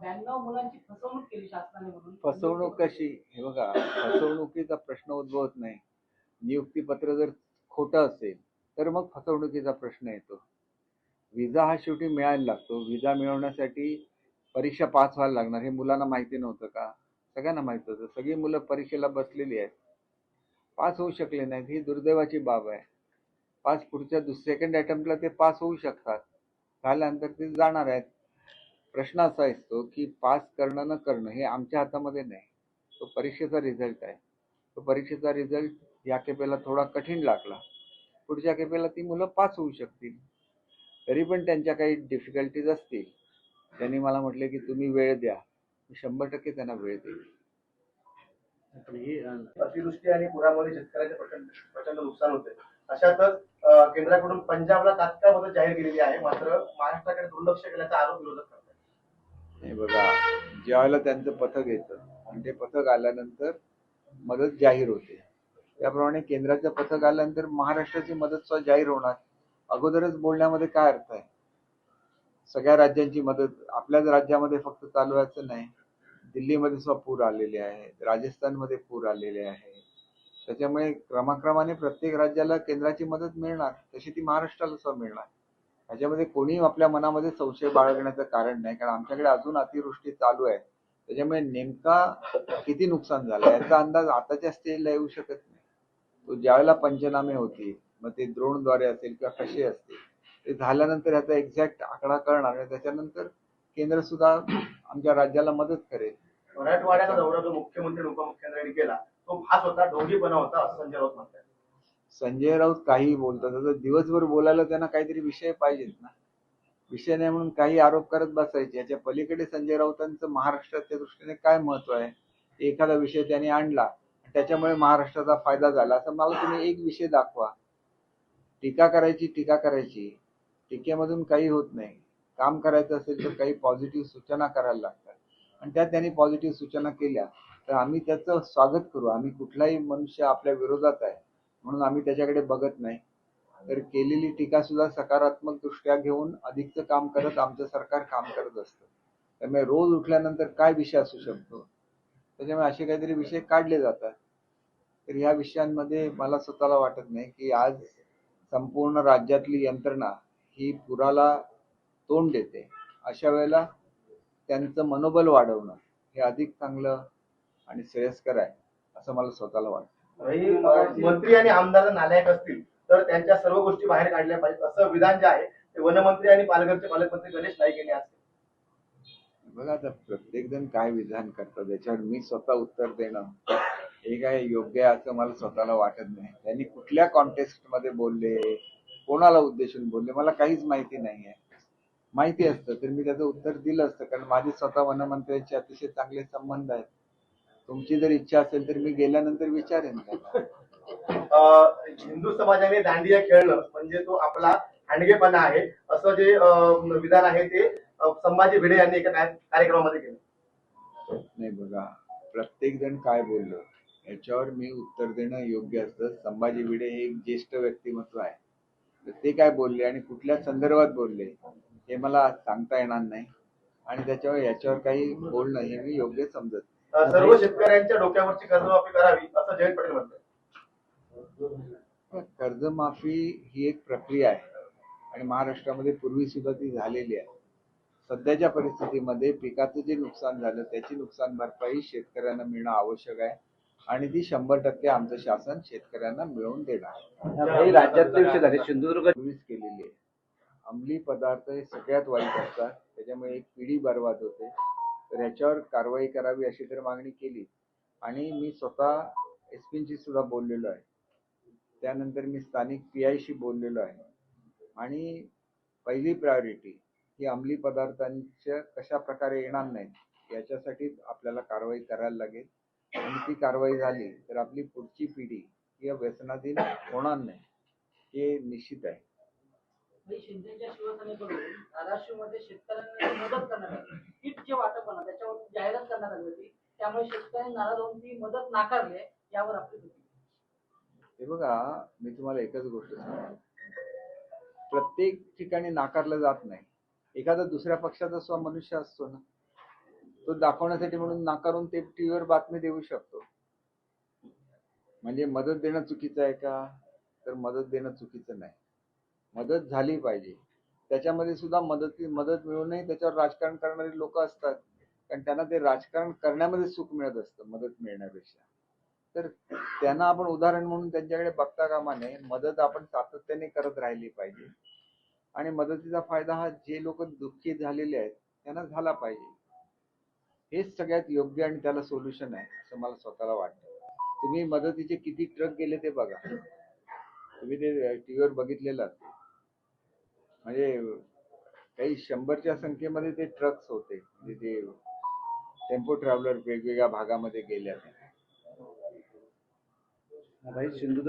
92 मुलांची फसवणूक केली शासनाने म्हणून. फसवणूक कशी? हे बघा, फसवणुकीचा प्रश्न उद्भवत नाही. नियुक्तीपत्र जर खोटं असेल तर मग फसवणुकीचा प्रश्न येतो. विजा हा शेवटी मिळायला लागतो. विजा मिळवण्यासाठी परीक्षा पास व्हायला लागणार. हे मुलांना माहिती नव्हतं का? सगळ्यांना माहित होतं. सगळी मुलं परीक्षेला बसलेली आहेत, पास होऊ शकले नाहीत. ही दुर्दैवाची बाब आहे. पास पुढच्या सेकंड अटेम्प्टला ते पास होऊ शकतात, झाल्यानंतर ते जाणार आहेत. प्रश्न असा असतो की पास करणं न करणं हे आमच्या हातामध्ये नाही. तो परीक्षेचा रिझल्ट आहे. तो परीक्षेचा रिझल्ट या खेपेला थोडा कठीण लागला, पुढच्या खेपेला ती मुलं पास होऊ शकतील. तरी पण त्यांच्या काही डिफिकल्टीज असतील. त्यांनी मला म्हटले की तुम्ही वेळ द्या. मी 100% त्यांना वेळ देईल. अतिवृष्टी आणि पुरामुळे शेतकऱ्याचे प्रचंड नुकसान होते. अशातच केंद्राकडून पंजाबला तात्काळ मदत जाहीर केलेली आहे, मात्र महाराष्ट्राकडे दुर्लक्ष केल्याचा आरोप विरोधक करतात. हे बघा, ज्यावेळेला त्यांचं पथक येतं आणि ते पथक आल्यानंतर मदत जाहीर होते, त्याप्रमाणे केंद्राचं पथक आल्यानंतर महाराष्ट्राची मदत सुद्धा जाहीर होणार. अगोदरच बोलण्यामध्ये काय अर्थ आहे? सगळ्या राज्यांची मदत आपल्याच राज्यामध्ये फक्त चालू आहे असं नाही. दिल्लीमध्ये सुद्धा पूर आलेले आहेत, राजस्थानमध्ये पूर आलेले आहे. त्याच्यामुळे क्रमाक्रमाने प्रत्येक राज्याला केंद्राची मदत मिळणार, तशी ती महाराष्ट्राला सुद्धा मिळणार. त्याच्यामध्ये कोणी आपल्या मनामध्ये संशय बाळगण्याचं कारण नाही, कारण आमच्याकडे अजून अतिवृष्टी चालू आहे. त्याच्यामुळे नेमका किती नुकसान झालं याचा अंदाज आताच्या स्टेजला येऊ शकत नाही. तो ज्यावेळेला पंचनामे होतील, मग ते ड्रोनद्वारे असेल किंवा कसे असतील, ते झाल्यानंतर याचा एक्झॅक्ट आकडा कळणार आहे. त्याच्यानंतर केंद्र सुद्धा आमच्या राज्याला मदत करेल. मराठवाड्याचा दौरा जो मुख्यमंत्री उपमुख्यमंत्र्यांनी केला तो भास होता, ढोंगीपणा होता असं संजय राऊत म्हणतात. संजय राऊत काही बोलतात, आता दिवसभर बोलायला त्यांना काहीतरी विषय पाहिजेत ना. विषय नाही म्हणून काही आरोप करत बसायचे. याच्या पलीकडे संजय राऊतांचं महाराष्ट्राच्या दृष्टीने काय महत्व आहे? एखादा विषय त्यांनी आणला, त्याच्यामुळे महाराष्ट्राचा फायदा झाला असं मला तुम्ही एक विषय दाखवा. टीका करायची, टीकेमधून काही होत नाही. काम करायचं असेल तर काही पॉझिटिव्ह सूचना करायला लागतात, आणि त्या त्यांनी पॉझिटिव्ह सूचना केल्या तर आम्ही त्याचं स्वागत करू. आम्ही कुठलाही मनुष्य आपल्या विरोधात आहे म्हणून आम्ही त्याच्याकडे बघत नाही. तर केलेली टीका सुद्धा सकारात्मक दृष्ट्या घेऊन अधिकचं काम करत आमचं सरकार काम करत असतं. त्यामुळे रोज उठल्यानंतर काय विषय असू शकतो, त्याच्यामुळे असे काहीतरी विषय काढले जातात. तर ह्या विषयांमध्ये मला स्वतःला वाटत नाही की आज संपूर्ण राज्यातली यंत्रणा ही पुराला तोंड देते. अशा वेळेला त्यांचं मनोबल वाढवणं हे अधिक चांगलं आणि श्रेयस्कर आहे असं मला स्वतःला वाटतं. मंत्री आणि आमदार नालायक असतील तर त्यांच्या सर्व गोष्टी बाहेर काढल्या पाहिजेत असं विधान जे आहे ते वनमंत्री आणि पालघरचे पालकमंत्री गणेश नाईक यांनी आज बघा, आता प्रत्येक जण काय विधान करतात याच्यावर मी स्वतः उत्तर देणं हे काय योग्य आहे असं मला स्वतःला वाटत नाही. त्यांनी कुठल्या कॉन्टेक्स्ट मध्ये बोलले, कोणाला उद्देशून बोलले, मला काहीच माहिती नाहीये. माहिती असतं तर मी त्याचं उत्तर दिलं असतं, कारण माझे स्वतः वनमंत्र्यांचे अतिशय चांगले संबंध आहेत. तुमची जर इच्छा असेल तर मी गेल्यानंतर विचारेन. हिंदू समाजाने दांडिया खेळणं म्हणजे तो आपला हांडगेपणा आहे असं जे विधान आहे ते संभाजी भिडे यांनी एका कार्यक्रमामध्ये केलं. नाही बघा, प्रत्येक जण काय बोललं याच्यावर मी उत्तर देणं योग्य असतं. संभाजी भिडे हे एक ज्येष्ठ व्यक्तिमत्व आहे, तर ते काय बोलले आणि कुठल्या संदर्भात बोलले हे मला सांगता येणार नाही, आणि त्याच्यावर याच्यावर काही बोलणं हे मी योग्य समजत. सर्व शेतकऱ्यांच्या डोक्यावरची कर्जमाफी करावी असं जयंत पाटील म्हणतात. कर्जमाफी ही एक प्रक्रिया आहे आणि महाराष्ट्रामध्ये पूर्वी सुद्धा ती झालेली आहे. सध्याच्या परिस्थितीमध्ये पिकाचं जे नुकसान झालं त्याची नुकसान भरपाई शेतकऱ्यांना मिळणं आवश्यक आहे, आणि ती 100% आमचं शासन शेतकऱ्यांना मिळवून देणार. राज्यातले विषय झाले, सिंधुदुर्ग केलेली आहे. अंमली पदार्थ हे सगळ्यात वाईट असतात, त्याच्यामुळे एक पिढी बर्बाद होते. तर ह्याच्यावर कारवाई करावी अशी तर मागणी केली, आणि मी स्वतः एसपींशी सुद्धा बोललेलो आहे. त्यानंतर मी स्थानिक PI बोललेलो आहे, आणि पहिली प्रायोरिटी ही अंमली पदार्थांच्या कशा प्रकारे येणार नाहीत याच्यासाठी आपल्याला कारवाई करायला लागेल, आणि ती कारवाई झाली तर आपली पुढची पिढी ही व्यसनाधीन होणार नाही हे निश्चित आहे. शिंदेच्या शिवसेनेकडून धाराशिवमध्ये शेतकऱ्यांना मदत करण्यात आली, किट जे वाटप होणार त्याच्यावर जाहिरात करण्यात आली होती, त्यामुळे शेतकऱ्यांनी नाराज होऊन ती मदत नाकारली. यावर आपली होती. हे बघा, मी तुम्हाला एकच गोष्ट सांगतो, प्रत्येक ठिकाणी नाकारलं जात नाही. एखादा दुसऱ्या पक्षाचा मनुष्य असतो ना, तो दाखवण्यासाठी म्हणून नाकारून ते टीव्हीवर बातमी देऊ शकतो. म्हणजे मदत देणं चुकीचं आहे का? तर मदत देणं चुकीचं नाही. मदत झाली पाहिजे. त्याच्यामध्ये सुद्धा मदत मिळूनही त्याच्यावर राजकारण करणारी लोक असतात. कारण त्यांना ते राजकारण करण्यामध्ये सुख मिळत असतं मदत मिळण्यापेक्षा. तर त्यांना आपण उदाहरण म्हणून त्यांच्याकडे बघता कामा नये. मदत आपण सातत्याने करत राहिली पाहिजे. आणि मदतीचा फायदा हा जे लोक दुःखी झालेले आहेत त्यांना झाला पाहिजे. हेच सगळ्यात योग्य आणि त्याला सोल्युशन आहे असं मला स्वतःला वाटतं. तुम्ही मदतीचे किती ट्रक गेले ते बघा. तुम्ही ते टीव्हीवर बघितलेलं असेल. म्हणजे काही 100च्या संख्येमध्ये ते ट्रक्स होते. म्हणजे ते टेम्पो ट्रॅव्हलर वेगवेगळ्या भागामध्ये गेल्या. भाई सिंधुदुर्ग